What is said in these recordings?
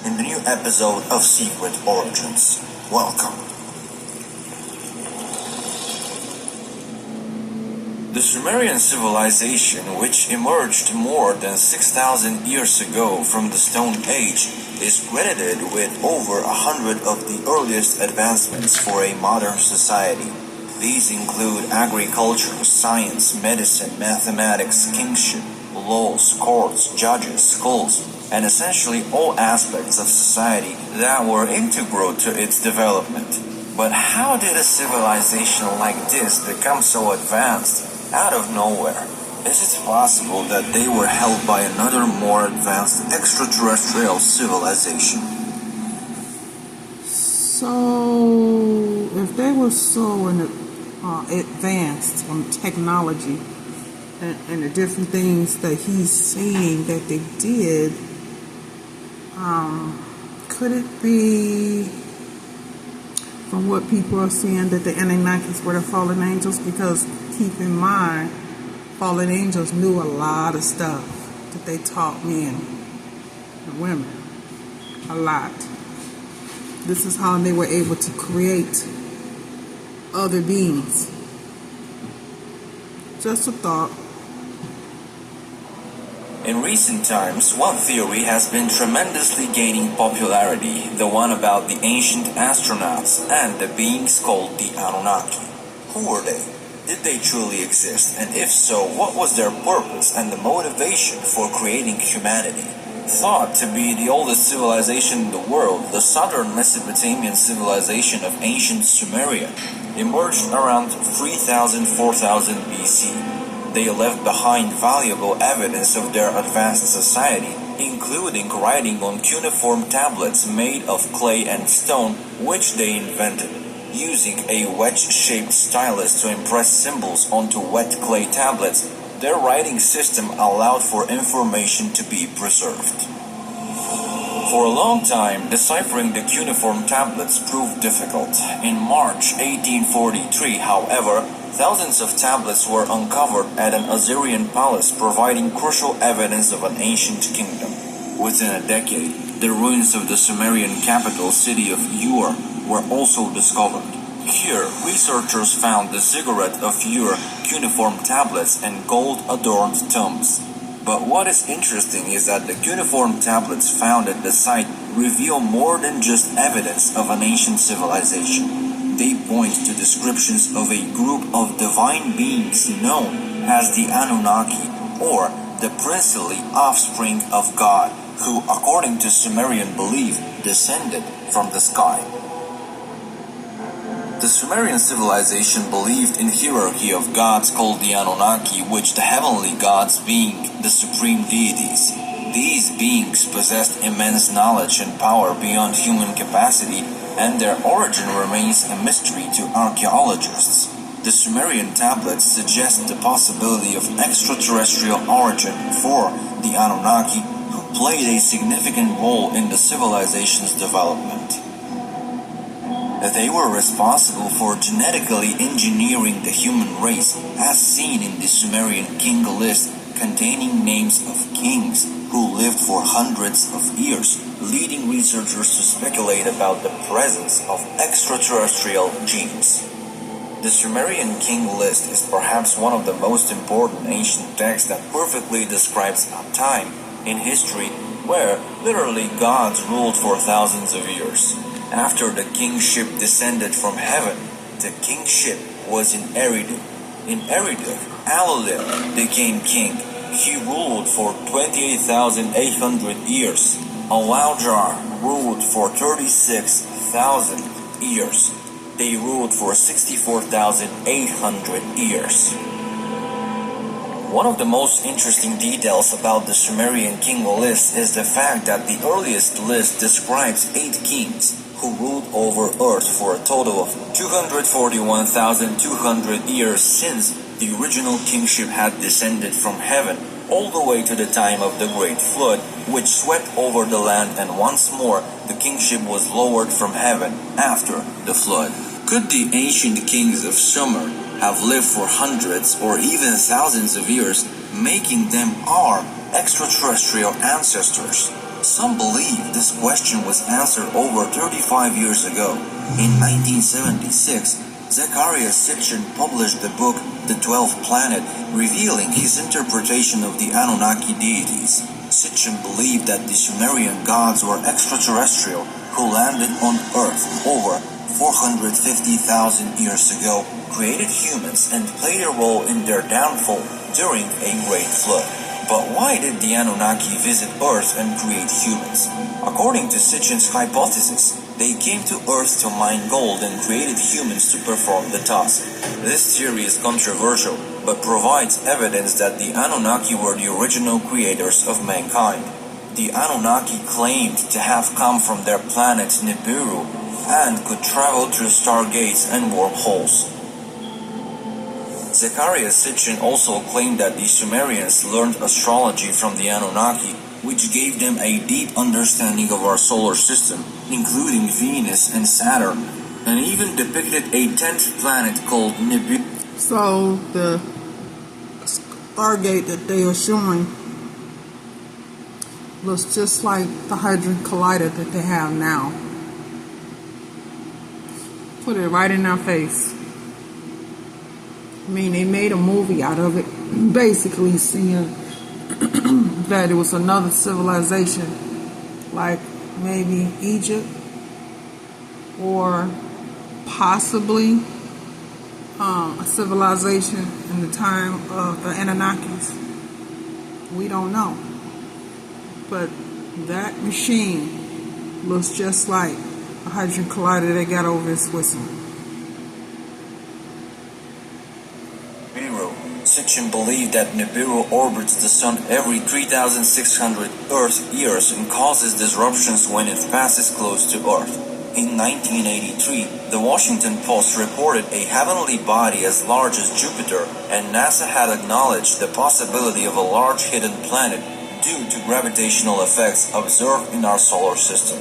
in the new episode of Secret Origins. Welcome. The Sumerian civilization, which emerged more than 6,000 years ago from the Stone Age, is credited with over 100 of the earliest advancements for a modern society. These include agriculture, science, medicine, mathematics, kingship, laws, courts, judges, schools, and essentially all aspects of society that were integral to its development. But how did a civilization like this become so advanced out of nowhere? Is it possible that they were held by another more advanced extraterrestrial civilization? So, if they were so advanced on technology and the different things that he's saying that they did, could it be, from what people are saying, that the anunnakis were the fallen angels? Because keep in mind, fallen angels knew a lot of stuff that they taught men and women. A lot. This is how they were able to create other beings. Just a thought. In recent times, one theory has been tremendously gaining popularity, the one about the ancient astronauts and the beings called the Anunnaki. Who were they? Did they truly exist? And if so, what was their purpose and the motivation for creating humanity? Thought to be the oldest civilization in the world, the southern Mesopotamian civilization of ancient Sumeria emerged around 3000-4000 BC. They left behind valuable evidence of their advanced society, including writing on cuneiform tablets made of clay and stone, which they invented. Using a wedge-shaped stylus to impress symbols onto wet clay tablets, their writing system allowed for information to be preserved. For a long time, deciphering the cuneiform tablets proved difficult. In March 1843, however, thousands of tablets were uncovered at an Assyrian palace, providing crucial evidence of an ancient kingdom. Within a decade, the ruins of the Sumerian capital city of Ur were also discovered. Here, researchers found the ziggurat of Ur, cuneiform tablets, and gold-adorned tombs. But what is interesting is that the cuneiform tablets found at the site reveal more than just evidence of an ancient civilization. They point to descriptions of a group of divine beings known as the Anunnaki, or the princely offspring of God, who, according to Sumerian belief, descended from the sky. The Sumerian civilization believed in hierarchy of gods called the Anunnaki, which the heavenly gods being the supreme deities. These beings possessed immense knowledge and power beyond human capacity, and their origin remains a mystery to archaeologists. The Sumerian tablets suggest the possibility of extraterrestrial origin for the Anunnaki, who played a significant role in the civilization's development. They were responsible for genetically engineering the human race, as seen in the Sumerian king list containing names of kings who lived for hundreds of years, leading researchers to speculate about the presence of extraterrestrial genes. The Sumerian king list is perhaps one of the most important ancient texts that perfectly describes a time in history where literally gods ruled for thousands of years. After the kingship descended from heaven, the kingship was in Eridu. In Eridu, Alulil became king. He ruled for 28,800 years. Alaujar ruled for 36,000 years. They ruled for 64,800 years. One of the most interesting details about the Sumerian king list is the fact that the earliest list describes 8 kings who ruled over Earth for a total of 241,200 years since the original kingship had descended from heaven all the way to the time of the Great Flood, which swept over the land, and once more the kingship was lowered from heaven after the flood. Could the ancient kings of Sumer have lived for hundreds or even thousands of years, making them our extraterrestrial ancestors? Some believe this question was answered over 35 years ago. In 1976, Zecharia Sitchin published the book The 12th Planet, revealing his interpretation of the Anunnaki deities. Sitchin believed that the Sumerian gods were extraterrestrial who landed on Earth over 450,000 years ago, created humans, and played a role in their downfall during a great flood. But why did the Anunnaki visit Earth and create humans? According to Sitchin's hypothesis, they came to Earth to mine gold and created humans to perform the task. This theory is controversial, but provides evidence that the Anunnaki were the original creators of mankind. The Anunnaki claimed to have come from their planet Nibiru and could travel through stargates and wormholes. Zecharia Sitchin also claimed that the Sumerians learned astrology from the Anunnaki, which gave them a deep understanding of our solar system, including Venus and Saturn, and even depicted a 10th planet called Nibiru. So the stargate that they are showing looks just like the Hadron Collider that they have now. Put it right in our face. I mean, they made a movie out of it, basically seeing that it was another civilization, like maybe Egypt, or possibly a civilization in the time of the Anunnakis. We don't know. But that machine looks just like a Hadron Collider they got over in Switzerland. Sitchin believed that Nibiru orbits the Sun every 3,600 Earth years and causes disruptions when it passes close to Earth. In 1983, the Washington Post reported a heavenly body as large as Jupiter, and NASA had acknowledged the possibility of a large hidden planet due to gravitational effects observed in our solar system.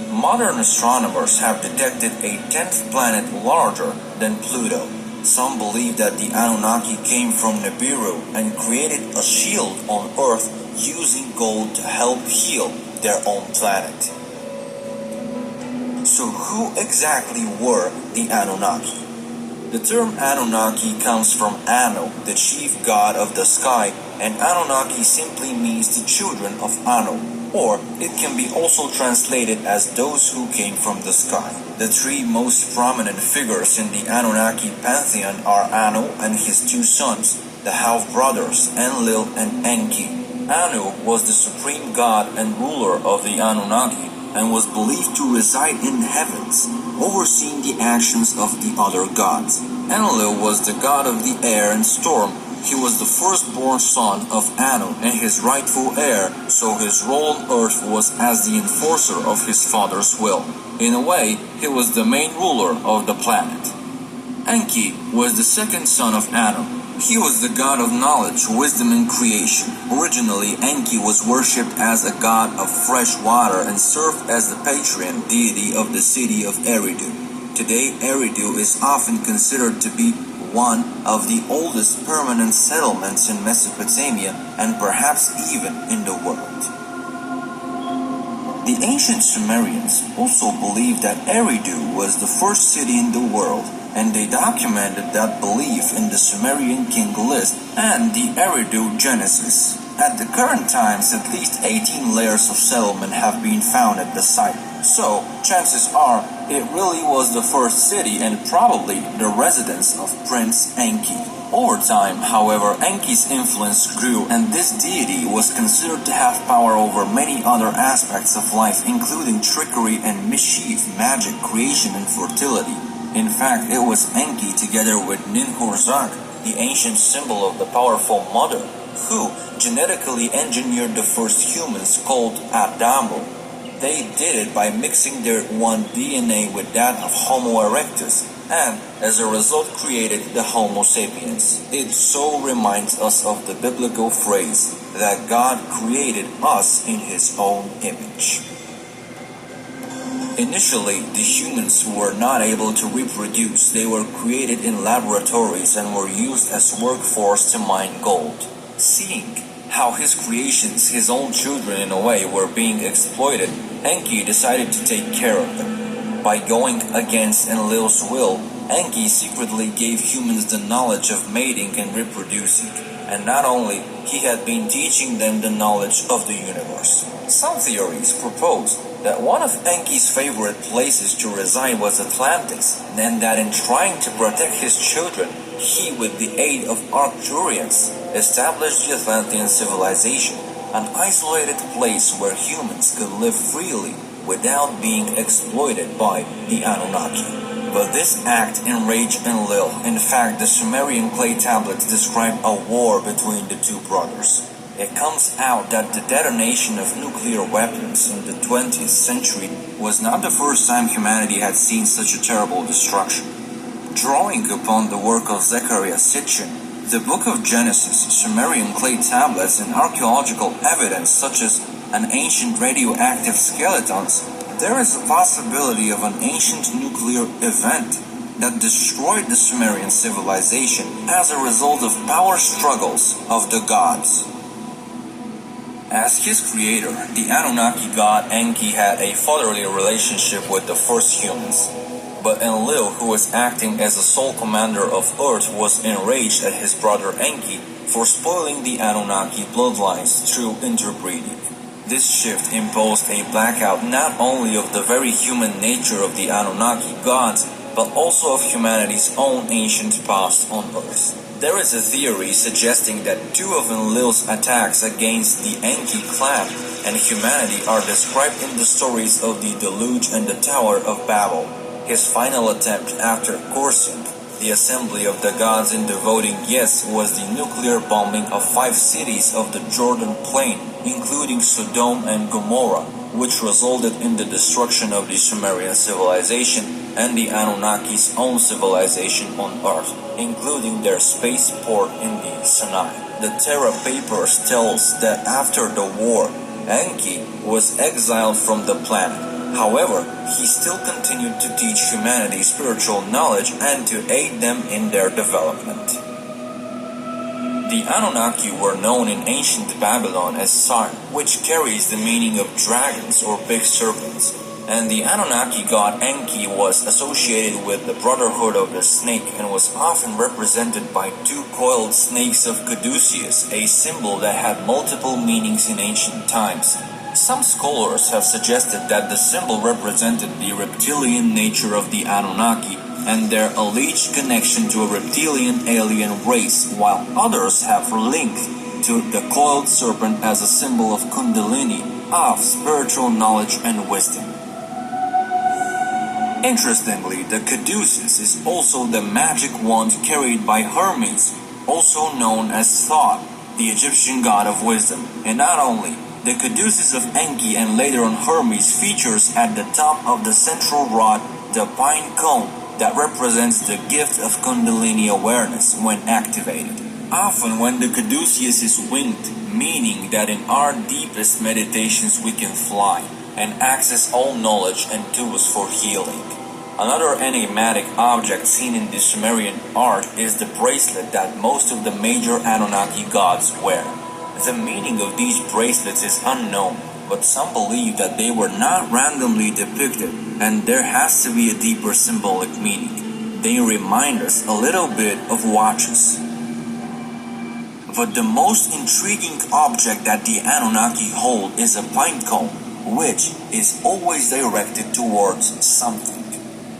Modern astronomers have detected a 10th planet larger than Pluto. Some believe that the Anunnaki came from Nibiru and created a shield on Earth using gold to help heal their own planet. So who exactly were the Anunnaki? The term Anunnaki comes from Anu, the chief god of the sky, and Anunnaki simply means the children of Anu, or it can be also translated as those who came from the sky. The three most prominent figures in the Anunnaki pantheon are Anu and his two sons, the half-brothers Enlil and Enki. Anu was the supreme god and ruler of the Anunnaki and was believed to reside in the heavens, overseeing the actions of the other gods. Enlil was the god of the air and storm. He was the firstborn son of Anu and his rightful heir, so his role on earth was as the enforcer of his father's will. In a way, he was the main ruler of the planet. Enki was the second son of Anu. He was the god of knowledge, wisdom, and creation. Originally, Enki was worshipped as a god of fresh water and served as the patron deity of the city of Eridu. Today, Eridu is often considered to be one of the oldest permanent settlements in Mesopotamia and perhaps even in the world. The ancient Sumerians also believed that Eridu was the first city in the world, and they documented that belief in the Sumerian king list and the Eridu Genesis. At the current times, at least 18 layers of settlement have been found at the site, so chances are it really was the first city and probably the residence of Prince Enki. Over time, however, Enki's influence grew, and this deity was considered to have power over many other aspects of life, including trickery and mischief, magic, creation, and fertility. In fact, it was Enki, together with Ninhursag, the ancient symbol of the powerful mother, who genetically engineered the first humans called Adamu. They did it by mixing their one DNA with that of Homo erectus, and as a result created the Homo sapiens. It so reminds us of the biblical phrase that God created us in His own image. Initially, the humans were not able to reproduce. They were created in laboratories and were used as workforce to mine gold. Seeing how his creations, his own children in a way, were being exploited, Enki decided to take care of them. By going against Enlil's will, Enki secretly gave humans the knowledge of mating and reproducing, and not only, he had been teaching them the knowledge of the universe. Some theories propose that one of Enki's favorite places to reside was Atlantis, and that in trying to protect his children, he, with the aid of Arcturians, established the Atlantean civilization, an isolated place where humans could live freely without being exploited by the Anunnaki. But this act enraged Enlil. In fact, the Sumerian clay tablets describe a war between the two brothers. It comes out that the detonation of nuclear weapons in the 20th century was not the first time humanity had seen such a terrible destruction. Drawing upon the work of Zecharia Sitchin, the Book of Genesis, Sumerian clay tablets, and archaeological evidence such as an ancient radioactive skeletons, there is a possibility of an ancient nuclear event that destroyed the Sumerian civilization as a result of power struggles of the gods. As his creator, the Anunnaki god Enki had a fatherly relationship with the first humans. But Enlil, who was acting as the sole commander of Earth, was enraged at his brother Enki for spoiling the Anunnaki bloodlines through interbreeding. This shift imposed a blackout not only of the very human nature of the Anunnaki gods, but also of humanity's own ancient past on Earth. There is a theory suggesting that two of Enlil's attacks against the Enki clan and humanity are described in the stories of the Deluge and the Tower of Babel. His final attempt after coursing the assembly of the gods into voting yes was the nuclear bombing of 5 cities of the Jordan Plain, including Sodom and Gomorrah, which resulted in the destruction of the Sumerian civilization and the Anunnaki's own civilization on Earth, including their spaceport in the Sinai. The Terra Papers tells that after the war, Enki was exiled from the planet. However, he still continued to teach humanity spiritual knowledge and to aid them in their development. The Anunnaki were known in ancient Babylon as Sar, which carries the meaning of dragons or big serpents, and the Anunnaki god Enki was associated with the Brotherhood of the Snake and was often represented by 2 coiled snakes of Caduceus, a symbol that had multiple meanings in ancient times. Some scholars have suggested that the symbol represented the reptilian nature of the Anunnaki and their alleged connection to a reptilian alien race, while others have linked to the coiled serpent as a symbol of Kundalini, of spiritual knowledge and wisdom. Interestingly, the caduceus is also the magic wand carried by Hermes, also known as Thoth, the Egyptian god of wisdom, and not only the caduceus of Enki and later on Hermes features at the top of the central rod the pine cone that represents the gift of Kundalini awareness when activated. Often when the caduceus is winged, meaning that in our deepest meditations we can fly and access all knowledge and tools for healing. Another enigmatic object seen in the Sumerian art is the bracelet that most of the major Anunnaki gods wear. The meaning of these bracelets is unknown, but some believe that they were not randomly depicted, and there has to be a deeper symbolic meaning. They remind us a little bit of watches. But the most intriguing object that the Anunnaki hold is a pine cone, which is always directed towards something.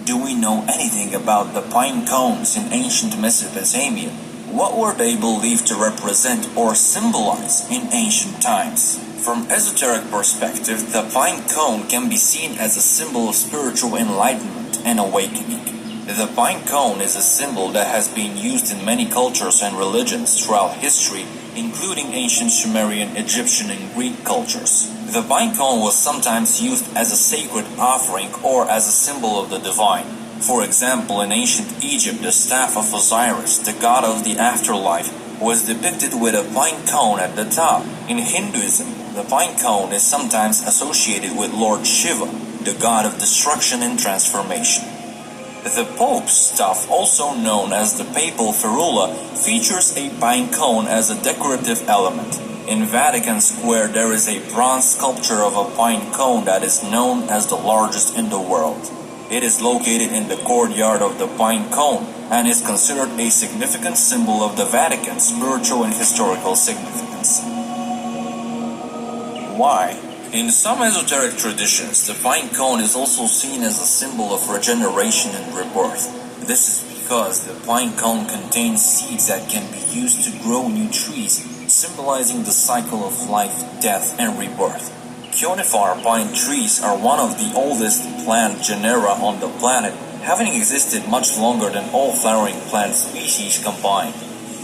Do we know anything about the pine cones in ancient Mesopotamia? What were they believed to represent or symbolize in ancient times? From esoteric perspective, the pine cone can be seen as a symbol of spiritual enlightenment and awakening. The pine cone is a symbol that has been used in many cultures and religions throughout history, including ancient Sumerian, Egyptian, and Greek cultures. The pine cone was sometimes used as a sacred offering or as a symbol of the divine. For example, in ancient Egypt, the staff of Osiris, the god of the afterlife, was depicted with a pine cone at the top. In Hinduism, the pine cone is sometimes associated with Lord Shiva, the god of destruction and transformation. The Pope's staff, also known as the papal ferula, features a pine cone as a decorative element. In Vatican Square, there is a bronze sculpture of a pine cone that is known as the largest in the world. It is located in the courtyard of the pine cone and is considered a significant symbol of the Vatican's spiritual and historical significance. Why? In some esoteric traditions, the pine cone is also seen as a symbol of regeneration and rebirth. This is because the pine cone contains seeds that can be used to grow new trees, symbolizing the cycle of life, death, and rebirth. Conifer pine trees are one of the oldest plant genera on the planet, having existed much longer than all flowering plant species combined.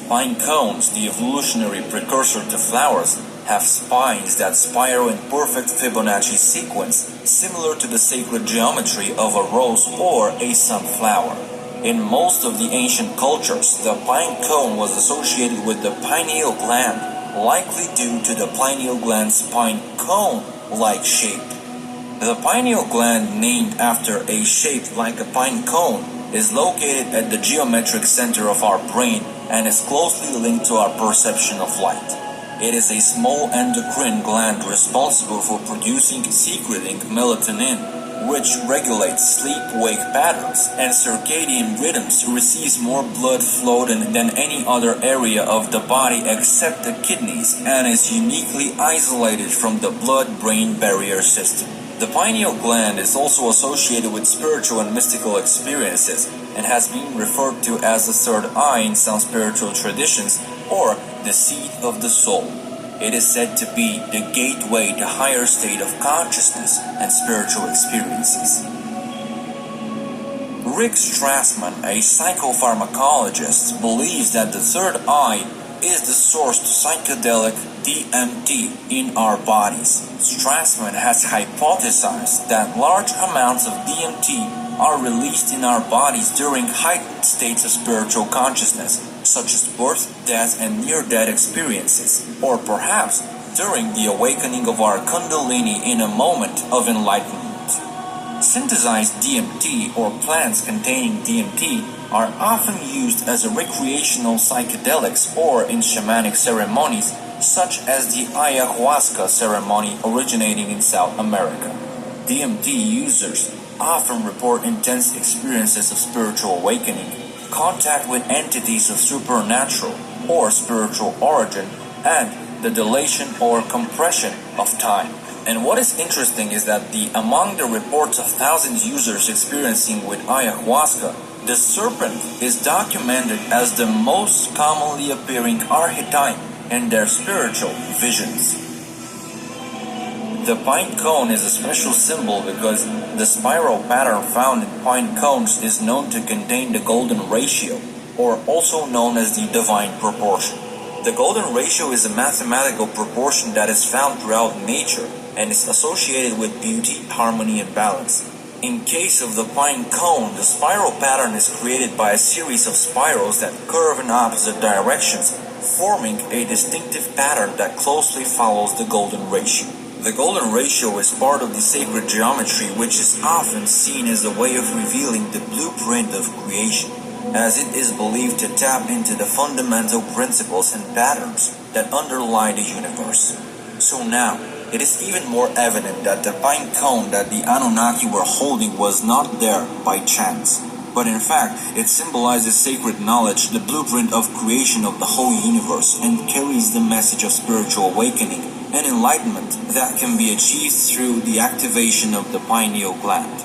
Pine cones, the evolutionary precursor to flowers, have spines that spiral in perfect Fibonacci sequence, similar to the sacred geometry of a rose or a sunflower. In most of the ancient cultures, the pine cone was associated with the pineal gland, likely due to the pineal gland's pine cone-like shape. The pineal gland, named after a shape like a pine cone, is located at the geometric center of our brain and is closely linked to our perception of light. It is a small endocrine gland responsible for producing secreting melatonin, which regulates sleep-wake patterns and circadian rhythms, receives more blood flow than any other area of the body except the kidneys, and is uniquely isolated from the blood-brain barrier system. The pineal gland is also associated with spiritual and mystical experiences and has been referred to as the third eye in some spiritual traditions, or the seat of the soul. It is said to be the gateway to higher state of consciousness and spiritual experiences. Rick Strassman, a psychopharmacologist, believes that the third eye is the source to psychedelic DMT in our bodies. Strassman has hypothesized that large amounts of DMT are released in our bodies during heightened states of spiritual consciousness, such as birth, death, and near-death experiences, or perhaps during the awakening of our Kundalini in a moment of enlightenment. Synthesized DMT, or plants containing DMT, are often used as a recreational psychedelics or in shamanic ceremonies, such as the ayahuasca ceremony originating in South America. DMT users often report intense experiences of spiritual awakening, contact with entities of supernatural or spiritual origin, and the dilation or compression of time. And what is interesting is that among the reports of thousands users experiencing with ayahuasca, the serpent is documented as the most commonly appearing archetype in their spiritual visions. The pine cone is a special symbol because the spiral pattern found in pine cones is known to contain the golden ratio, or also known as the divine proportion. The golden ratio is a mathematical proportion that is found throughout nature and is associated with beauty, harmony, and balance. In case of the pine cone, the spiral pattern is created by a series of spirals that curve in opposite directions, forming a distinctive pattern that closely follows the golden ratio. The golden ratio is part of the sacred geometry, which is often seen as a way of revealing the blueprint of creation, as it is believed to tap into the fundamental principles and patterns that underlie the universe. So now, it is even more evident that the pine cone that the Anunnaki were holding was not there by chance, but in fact, it symbolizes sacred knowledge, the blueprint of creation of the whole universe, and carries the message of spiritual awakening and enlightenment that can be achieved through the activation of the pineal gland.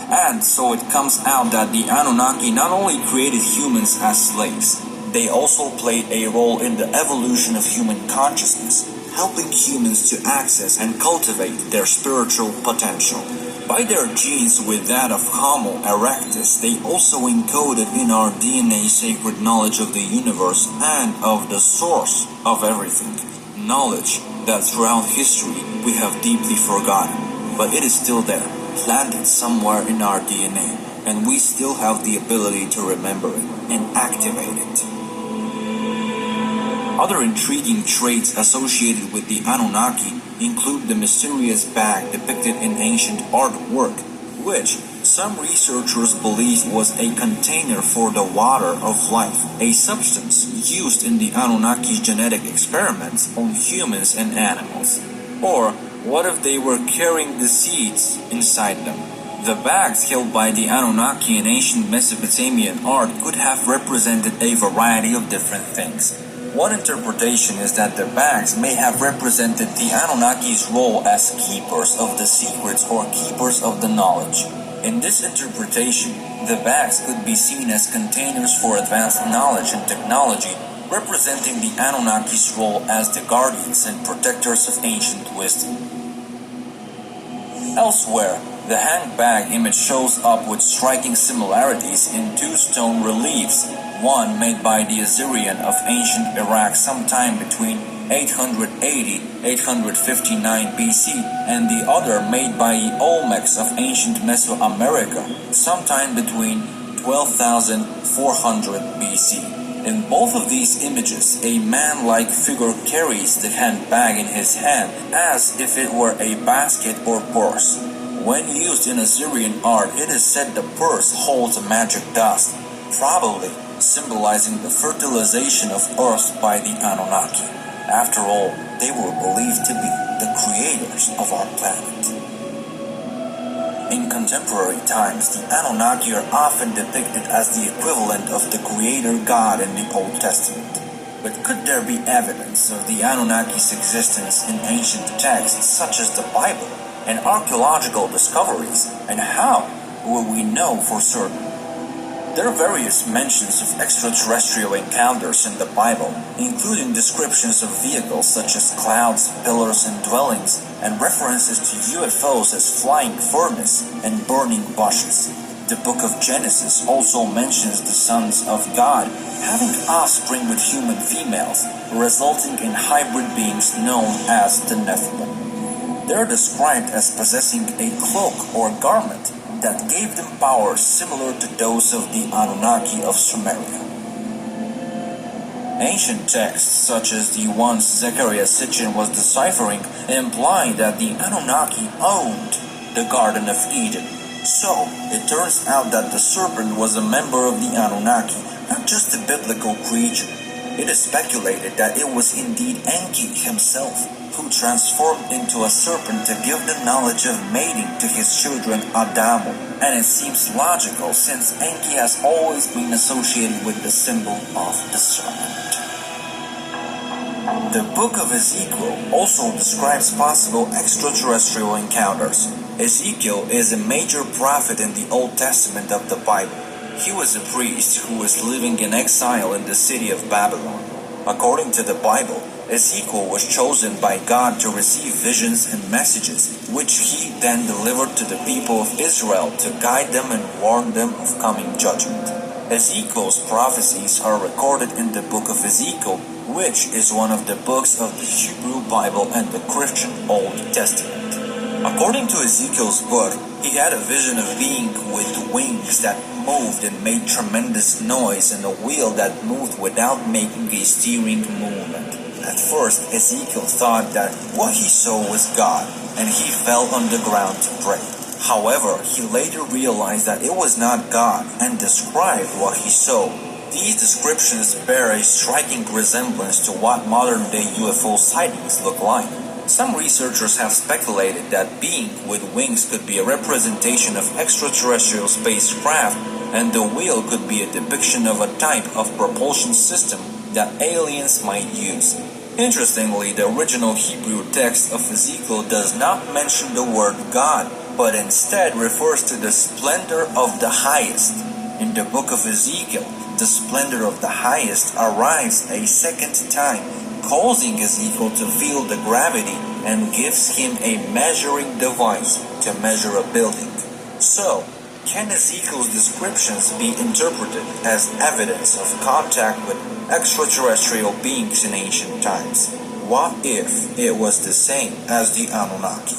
And so it comes out that the Anunnaki not only created humans as slaves, they also played a role in the evolution of human consciousness, helping humans to access and cultivate their spiritual potential. By their genes with that of Homo erectus, they also encoded in our DNA sacred knowledge of the universe and of the source of everything. Knowledge that throughout history we have deeply forgotten, but it is still there, planted somewhere in our DNA, and we still have the ability to remember it and activate it. Other intriguing traits associated with the Anunnaki include the mysterious bag depicted in ancient artwork, which Some researchers believe was a container for the water of life, a substance used in the Anunnaki's genetic experiments on humans and animals. Or what if they were carrying the seeds inside them? The bags held by the Anunnaki in ancient Mesopotamian art could have represented a variety of different things. One interpretation is that the bags may have represented the Anunnaki's role as keepers of the secrets or keepers of the knowledge. In this interpretation, the bags could be seen as containers for advanced knowledge and technology, representing the Anunnaki's role as the guardians and protectors of ancient wisdom. Elsewhere, the hanged bag image shows up with striking similarities in two stone reliefs, one made by the Assyrian of ancient Iraq sometime between 880-859 BC, and the other made by the Olmecs of ancient Mesoamerica sometime between 12,400 BC. In both of these images, a man-like figure carries the handbag in his hand as if it were a basket or purse. When used in Assyrian art, it is said the purse holds a magic dust, probably symbolizing the fertilization of Earth by the Anunnaki. After all, they were believed to be the creators of our planet. In contemporary times, the Anunnaki are often depicted as the equivalent of the Creator God in the Old Testament. But could there be evidence of the Anunnaki's existence in ancient texts such as the Bible and archaeological discoveries, and how will we know for certain? There are various mentions of extraterrestrial encounters in the Bible, including descriptions of vehicles such as clouds, pillars, and dwellings, and references to UFOs as flying furnace and burning bushes. The book of Genesis also mentions the sons of God having offspring with human females, resulting in hybrid beings known as the Nephilim. They are described as possessing a cloak or garment that gave them powers similar to those of the Anunnaki of Sumeria. Ancient texts, such as the ones Zecharia Sitchin was deciphering, imply that the Anunnaki owned the Garden of Eden. So, it turns out that the serpent was a member of the Anunnaki, not just a biblical creature. It is speculated that it was indeed Enki himself who transformed into a serpent to give the knowledge of mating to his children Adamu, and it seems logical since Enki has always been associated with the symbol of the serpent. The book of Ezekiel also describes possible extraterrestrial encounters. Ezekiel is a major prophet in the Old Testament of the Bible. He was a priest who was living in exile in the city of Babylon. According to the Bible, Ezekiel was chosen by God to receive visions and messages, which he then delivered to the people of Israel to guide them and warn them of coming judgment. Ezekiel's prophecies are recorded in the book of Ezekiel, which is one of the books of the Hebrew Bible and the Christian Old Testament. According to Ezekiel's book, he had a vision of being with wings that moved and made tremendous noise and a wheel that moved without making a steering movement. At first, Ezekiel thought that what he saw was God, and he fell on the ground to pray. However, he later realized that it was not God and described what he saw. These descriptions bear a striking resemblance to what modern-day UFO sightings look like. Some researchers have speculated that being with wings could be a representation of extraterrestrial spacecraft, and the wheel could be a depiction of a type of propulsion system that aliens might use. Interestingly, the original Hebrew text of Ezekiel does not mention the word God, but instead refers to the splendor of the highest. In the book of Ezekiel, the splendor of the highest arrives a second time, causing Ezekiel to feel the gravity and gives him a measuring device to measure a building. So, can Ezekiel's descriptions be interpreted as evidence of contact with extraterrestrial beings in ancient times? What if it was the same as the Anunnaki?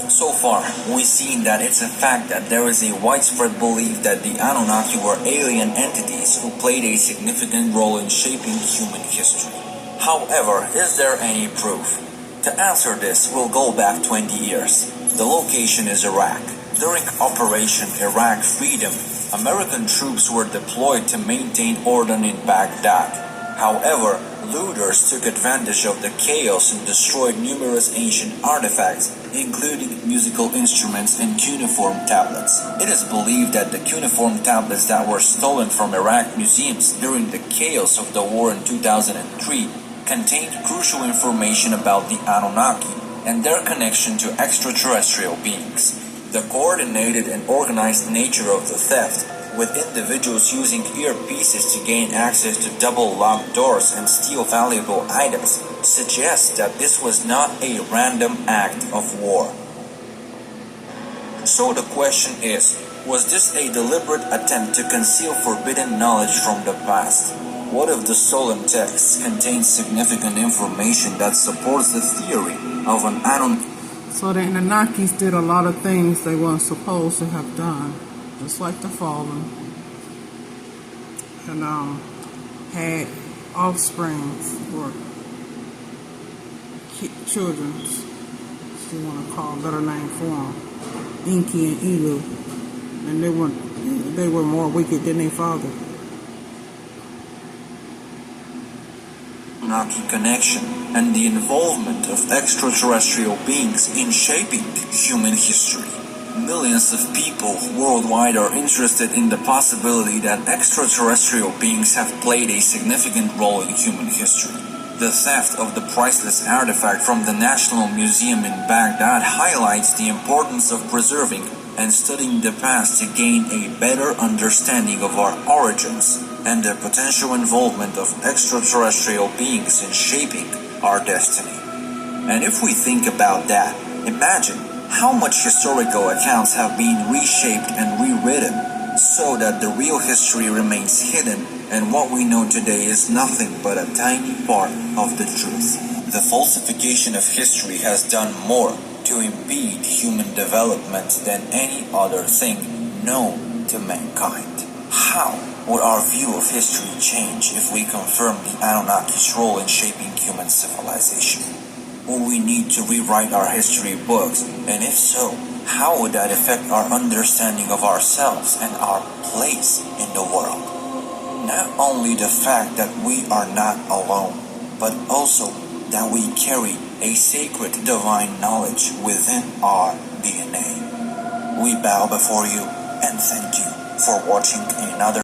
So far, we've seen that it's a fact that there is a widespread belief that the Anunnaki were alien entities who played a significant role in shaping human history. However, is there any proof? To answer this, we'll go back 20 years. The location is Iraq. During Operation Iraq Freedom, American troops were deployed to maintain order in Baghdad. However, looters took advantage of the chaos and destroyed numerous ancient artifacts, including musical instruments and cuneiform tablets. It is believed that the cuneiform tablets that were stolen from Iraq museums during the chaos of the war in 2003 contained crucial information about the Anunnaki and their connection to extraterrestrial beings. The coordinated and organized nature of the theft, with individuals using earpieces to gain access to double-locked doors and steal valuable items, suggests that this was not a random act of war. So the question is, was this a deliberate attempt to conceal forbidden knowledge from the past? What if the stolen texts contain significant information that supports the theory of an Anunnaki? So the Anunnakis did a lot of things they weren't supposed to have done, just like the fallen, and had offsprings or children, if you want to call a better name for them, Inky and Elu, and they were more wicked than their father. Anunnaki connection and the involvement of extraterrestrial beings in shaping human history. Millions of people worldwide are interested in the possibility that extraterrestrial beings have played a significant role in human history. The theft of the priceless artifact from the National Museum in Baghdad highlights the importance of preserving and studying the past to gain a better understanding of our origins and the potential involvement of extraterrestrial beings in shaping our destiny. And if we think about that, imagine how much historical accounts have been reshaped and rewritten so that the real history remains hidden and what we know today is nothing but a tiny part of the truth. The falsification of history has done more to impede human development than any other thing known to mankind. How would our view of history change if we confirm the Anunnaki's role in shaping human civilization? Will we need to rewrite our history books? And if so, how would that affect our understanding of ourselves and our place in the world? Not only the fact that we are not alone, but also that we carry a sacred divine knowledge within our DNA. We bow before you and thank you for watching another